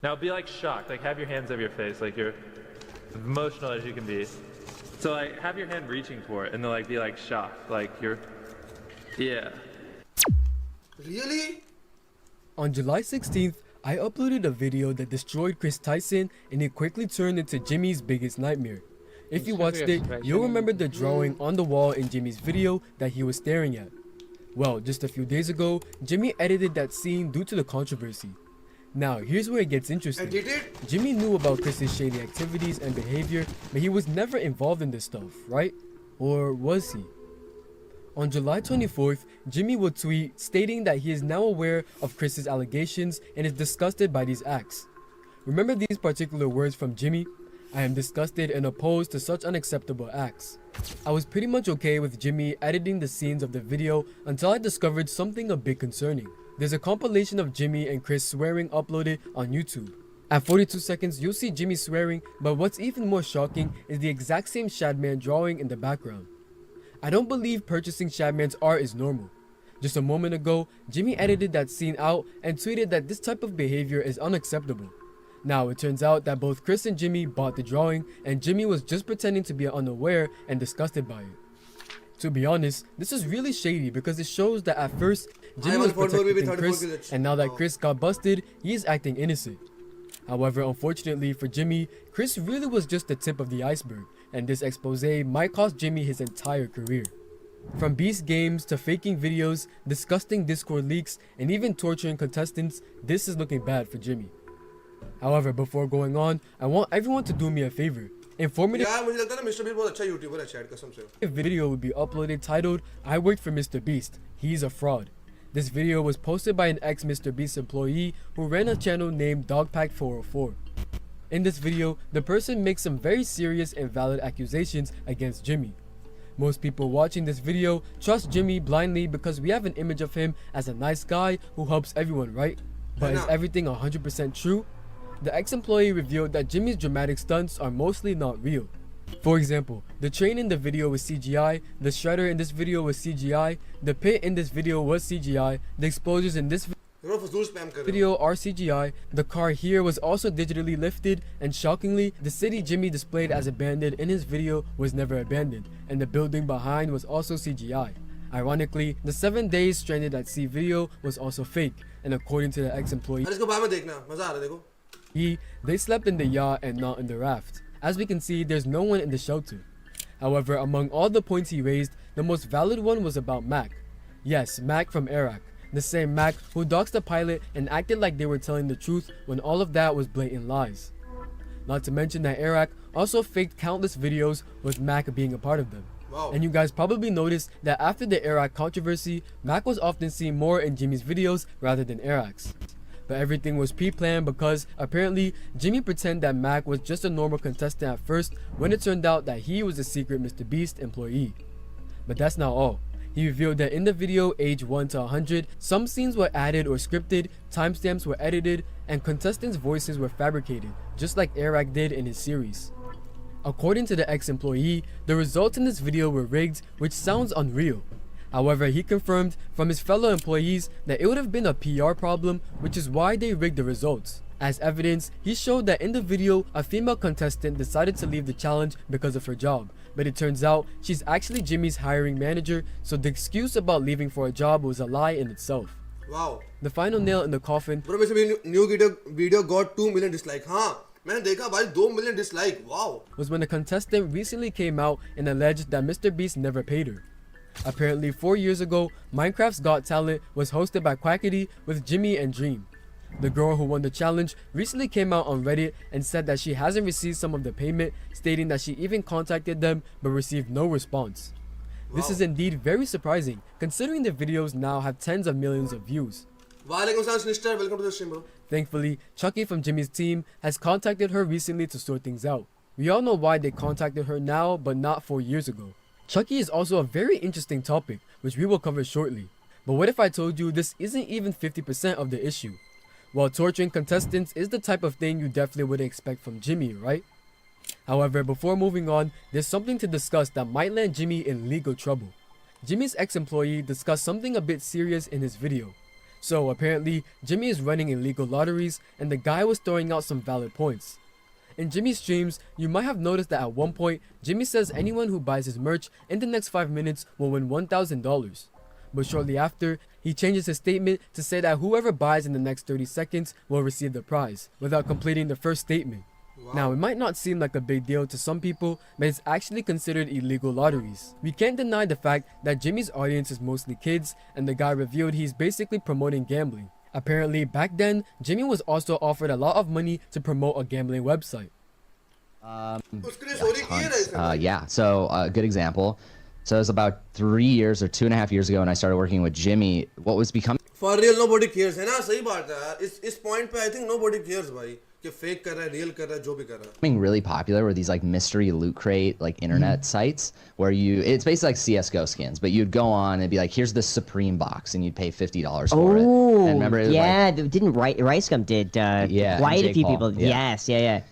Now be like shocked, like have your hands over your face, like you're emotional as you can be. So like have your hand reaching for it and then like be like shocked, like you're, yeah. Really? On July 16th, I uploaded a video that destroyed Chris Tyson and it quickly turned into Jimmy's biggest nightmare. If you watched it, you'll remember the drawing on the wall in Jimmy's video that he was staring at. Well, just a few days ago, Jimmy edited that scene due to the controversy. Now, here's where it gets interesting. Jimmy knew about Chris's shady activities and behavior, but he was never involved in this stuff, right? Or was he? On July 24th, Jimmy would tweet stating that he is now aware of Chris's allegations and is disgusted by these acts. Remember these particular words from Jimmy? I am disgusted and opposed to such unacceptable acts. I was pretty much okay with Jimmy editing the scenes of the video until I discovered something a bit concerning. There's a compilation of Jimmy and Chris swearing uploaded on YouTube. At 42 seconds, you'll see Jimmy swearing, but what's even more shocking is the exact same Shadman drawing in the background. I don't believe purchasing Shadman's art is normal. Just a moment ago, Jimmy edited that scene out and tweeted that this type of behavior is unacceptable. Now, it turns out that both Chris and Jimmy bought the drawing and Jimmy was just pretending to be unaware and disgusted by it. To be honest, this is really shady because it shows that at first, Jimmy was protecting Chris, and now that Chris got busted, he is acting innocent. However, unfortunately for Jimmy, Chris really was just the tip of the iceberg, and this expose might cost Jimmy his entire career. From Beast games to faking videos, disgusting Discord leaks, and even torturing contestants, this is looking bad for Jimmy. However, before going on, I want everyone to do me a favor. Informative video would be uploaded titled, I worked for MrBeast, he's a fraud. This video was posted by an ex-MrBeast employee who ran a channel named Dogpack404. In this video, the person makes some very serious and valid accusations against Jimmy. Most people watching this video trust Jimmy blindly because we have an image of him as a nice guy who helps everyone, right? But is everything 100% true? The ex-employee revealed that Jimmy's dramatic stunts are mostly not real. For example, the train in the video was CGI, the shredder in this video was CGI, the pit in this video was CGI, the explosives in this video are CGI, the car here was also digitally lifted, and shockingly, the city Jimmy displayed as abandoned in his video was never abandoned, and the building behind was also CGI. Ironically, the 7 days stranded at sea video was also fake, and according to the ex-employee, they slept in the yacht and not in the raft. As we can see, there's no one in the shelter. However, among all the points he raised, the most valid one was about Mac. Yes, Mac from Iraq. The same Mac who doxed the pilot and acted like they were telling the truth when all of that was blatant lies. Not to mention that Iraq also faked countless videos with Mac being a part of them. Wow. And you guys probably noticed that after the Iraq controversy, Mac was often seen more in Jimmy's videos rather than Iraq's. But everything was pre-planned because apparently Jimmy pretended that Mac was just a normal contestant at first when it turned out that he was a secret MrBeast employee. But that's not all. He revealed that in the video age 1 to 100, some scenes were added or scripted, timestamps were edited, and contestants' voices were fabricated, just like Iraq did in his series. According to the ex-employee, the results in this video were rigged, which sounds unreal. However, he confirmed from his fellow employees that it would have been a PR problem, which is why they rigged the results. As evidence, he showed that in the video, a female contestant decided to leave the challenge because of her job, but it turns out she's actually Jimmy's hiring manager, so the excuse about leaving for a job was a lie in itself. Wow. The final nail in the coffin new video got 2 million dislikes. मैंने देखा भाई 2 million dislike. Wow. Was when a contestant recently came out and alleged that MrBeast never paid her. Apparently 4 years ago, Minecraft's Got Talent was hosted by Quackity with Jimmy and Dream. The girl who won the challenge recently came out on Reddit and said that she hasn't received some of the payment, stating that she even contacted them but received no response. Wow. This is indeed very surprising considering the videos now have tens of millions of views. Welcome to the stream, bro. Thankfully, Chucky from Jimmy's team has contacted her recently to sort things out. We all know why they contacted her now but not 4 years ago. Chucky is also a very interesting topic, which we will cover shortly. But what if I told you this isn't even 50% of the issue? While torturing contestants is the type of thing you definitely would expect from Jimmy, right? However, before moving on, there's something to discuss that might land Jimmy in legal trouble. Jimmy's ex-employee discussed something a bit serious in his video. So apparently, Jimmy is running illegal lotteries and the guy was throwing out some valid points. In Jimmy's streams, you might have noticed that at one point, Jimmy says anyone who buys his merch in the next 5 minutes will win $1,000. But shortly after, he changes his statement to say that whoever buys in the next 30 seconds will receive the prize, without completing the first statement. Wow. Now, it might not seem like a big deal to some people, but it's actually considered illegal lotteries. We can't deny the fact that Jimmy's audience is mostly kids, and the guy revealed he's basically promoting gambling. Apparently, back then, Jimmy was also offered a lot of money to promote a gambling website. Yeah, so a good example. So it was about 3 years or 2.5 years ago when I started working with Jimmy. What was becoming For real, nobody cares. है ना सही बात है यार. इस point पे I think nobody cares भाई. कि fake कर रहा है, real कर रहा है, जो भी कर रहा है. becoming really popular were these like mystery loot crate like internet sites where it's basically like CS:GO skins, but you'd go on and be like, here's this Supreme box, and you'd pay $50 for it. And remember, it was yeah, didn't Ricegum did yeah, quite a Jake few Paul, people. yeah. Yes,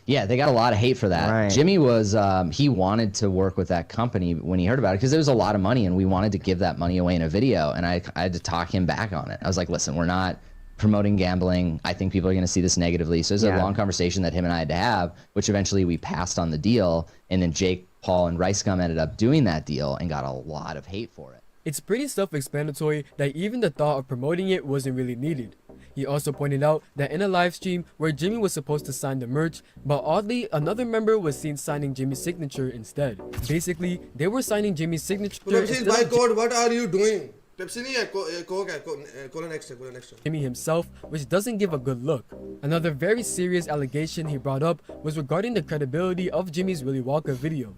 yeah. They got a lot of hate for that. Right. Jimmy was he wanted to work with that company when he heard about it because there was a lot of money and we wanted to give that money away in a video, and I had to talk him back on it. I was like, listen, we're not promoting gambling. I think people are going to see this negatively. So there's a long conversation that him and I had to have, which eventually we passed on the deal. And then Jake Paul and Ricegum ended up doing that deal and got a lot of hate for it. It's pretty self-explanatory that even the thought of promoting it wasn't really needed. He also pointed out that in a live stream where Jimmy was supposed to sign the merch, but oddly, another member was seen signing Jimmy's signature instead. Basically, they were signing Jimmy's signature instead By of God, what are you doing? Pepsi नहीं है, Coke है, Cola next है, Cola next है. Jimmy himself, which doesn't give a good look. Another very serious allegation he brought up was regarding the credibility of Jimmy's Willy Wonka video.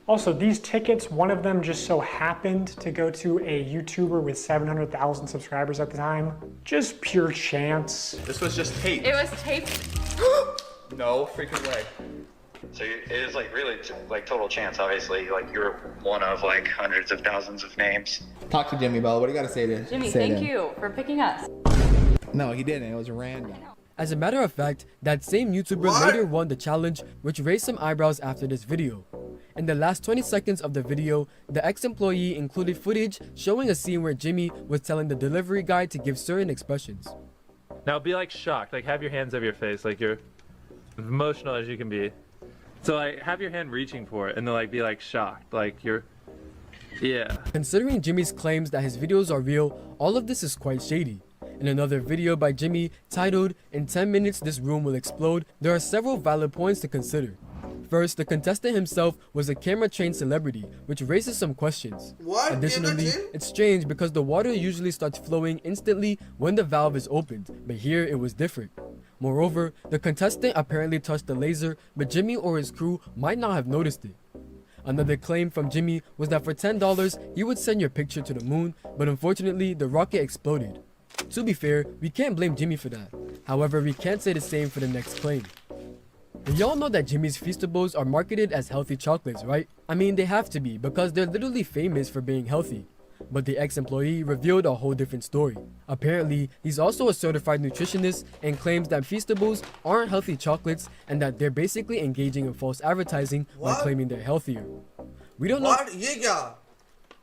Also, these tickets, one of them just so happened to go to a YouTuber with 700,000 subscribers at the time. Just pure chance. This was just tape. It was taped. No freaking way. So it is like really like total chance, obviously. Like you're one of like hundreds of thousands of names. Talk to Jimmy, Bella. What do you got to say to Jimmy, say thank to him? you for picking us. No, he didn't. It was random. As a matter of fact, that same YouTuber later won the challenge, which raised some eyebrows after this video. In the last 20 seconds of the video, the ex-employee included footage showing a scene where Jimmy was telling the delivery guy to give certain expressions. Now be like shocked, like have your hands over your face, like you're emotional as you can be. So like have your hand reaching for it and then like be like shocked, like you're, yeah. Considering Jimmy's claims that his videos are real, all of this is quite shady. In another video by Jimmy titled "In 10 minutes this room will explode," there are several valid points to consider. First, the contestant himself was a camera-trained celebrity, which raises some questions. What? Additionally, it's strange because the water usually starts flowing instantly when the valve is opened, but here it was different. Moreover, the contestant apparently touched the laser, but Jimmy or his crew might not have noticed it. Another claim from Jimmy was that for $10, he would send your picture to the moon, but unfortunately, the rocket exploded. To be fair, we can't blame Jimmy for that. However, we can't say the same for the next claim. Y'all know that Jimmy's Feastables are marketed as healthy chocolates, right? I mean, they have to be because they're literally famous for being healthy. But the ex-employee revealed a whole different story. Apparently, he's also a certified nutritionist and claims that Feastables aren't healthy chocolates and that they're basically engaging in false advertising while claiming they're healthier. We don't know. What? ये क्या?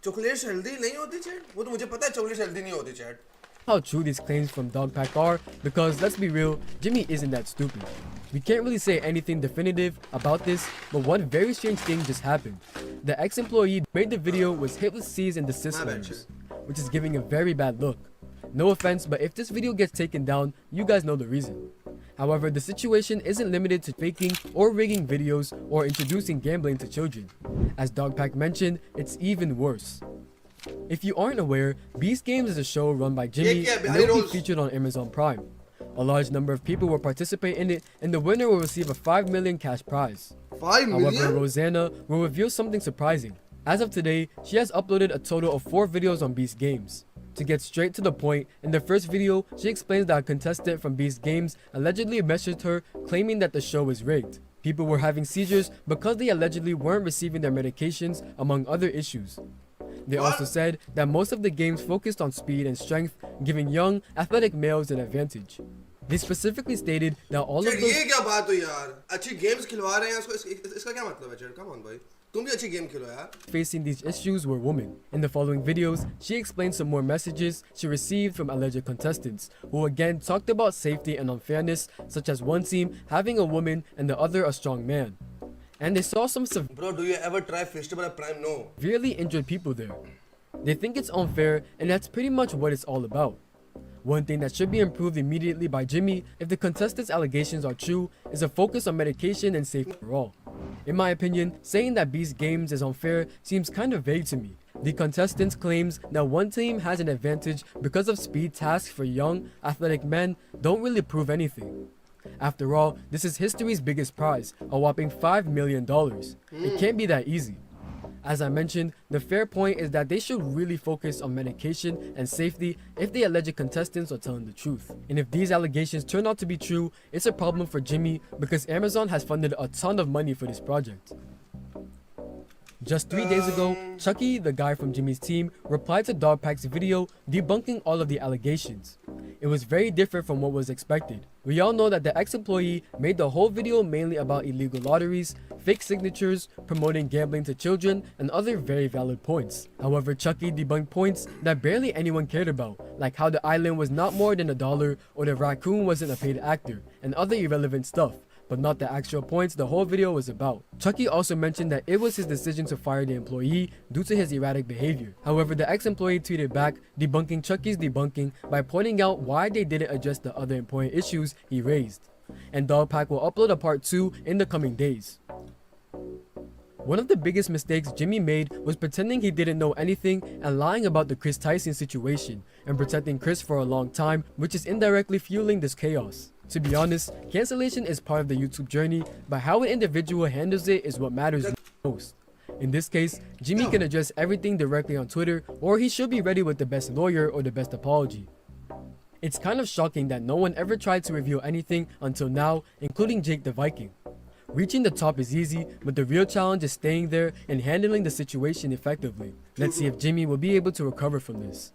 Chocolates healthy नहीं होती chat? वो तो मुझे पता है chocolates healthy नहीं होती chat. How true these claims from Dogpack are, because let's be real, Jimmy isn't that stupid. We can't really say anything definitive about this, but one very strange thing just happened. The ex-employee made the video with hitless cease and desist letters, which is giving a very bad look. No offense, but if this video gets taken down, you guys know the reason. However, the situation isn't limited to faking or rigging videos or introducing gambling to children. As Dogpack mentioned, it's even worse. If you aren't aware, Beast Games is a show run by Jimmy and will be featured on Amazon Prime. A large number of people will participate in it, and the winner will receive a 5 million cash prize. 5 million? However, Rosanna will reveal something surprising. As of today, she has uploaded a total of 4 videos on Beast Games. To get straight to the point, in the first video, she explains that a contestant from Beast Games allegedly messaged her claiming that the show is rigged. People were having seizures because they allegedly weren't receiving their medications, among other issues. They also said that most of the games focused on speed and strength, giving young, athletic males an advantage. They specifically stated that all of those... ये क्या बात हुई यार? अच्छी games खिलवा रहे हैं इसको इसका क्या मतलब है chat? Come on भाई. तुम भी अच्छी गेम खेलो यार. Facing these issues were women. In the following videos, she explained some more messages she received from alleged contestants, who again talked about safety and unfairness, such as one team having a woman and the other a strong man. And they saw some Bro, do you ever try Festival of Prime? No. severely injured people there. They think it's unfair, and that's pretty much what it's all about. One thing that should be improved immediately by Jimmy, if the contestants' allegations are true, is a focus on medication and safety for all. In my opinion, saying that Beast Games is unfair seems kind of vague to me. The contestants' claims that one team has an advantage because of speed tasks for young, athletic men don't really prove anything. After all, this is history's biggest prize, a whopping $5 million. It can't be that easy. As I mentioned, the fair point is that they should really focus on medication and safety if the alleged contestants are telling the truth. And if these allegations turn out to be true, it's a problem for Jimmy because Amazon has funded a ton of money for this project. Just 3 days ago, Chucky, the guy from Jimmy's team, replied to Dogpack's video debunking all of the allegations. It was very different from what was expected. We all know that the ex-employee made the whole video mainly about illegal lotteries, fake signatures, promoting gambling to children, and other very valid points. However, Chucky debunked points that barely anyone cared about, like how the island was not more than $1 or the raccoon wasn't a paid actor, and other irrelevant stuff, but not the actual points the whole video was about. Chucky also mentioned that it was his decision to fire the employee due to his erratic behavior. However, the ex-employee tweeted back debunking Chucky's debunking by pointing out why they didn't address the other important issues he raised. And Dogpack will upload a part 2 in the coming days. One of the biggest mistakes Jimmy made was pretending he didn't know anything and lying about the Chris Tyson situation and protecting Chris for a long time, which is indirectly fueling this chaos. To be honest, cancellation is part of the YouTube journey, but how an individual handles it is what matters most. In this case, Jimmy can address everything directly on Twitter, or he should be ready with the best lawyer or the best apology. It's kind of shocking that no one ever tried to reveal anything until now, including Jake the Viking. Reaching the top is easy, but the real challenge is staying there and handling the situation effectively. Let's see if Jimmy will be able to recover from this.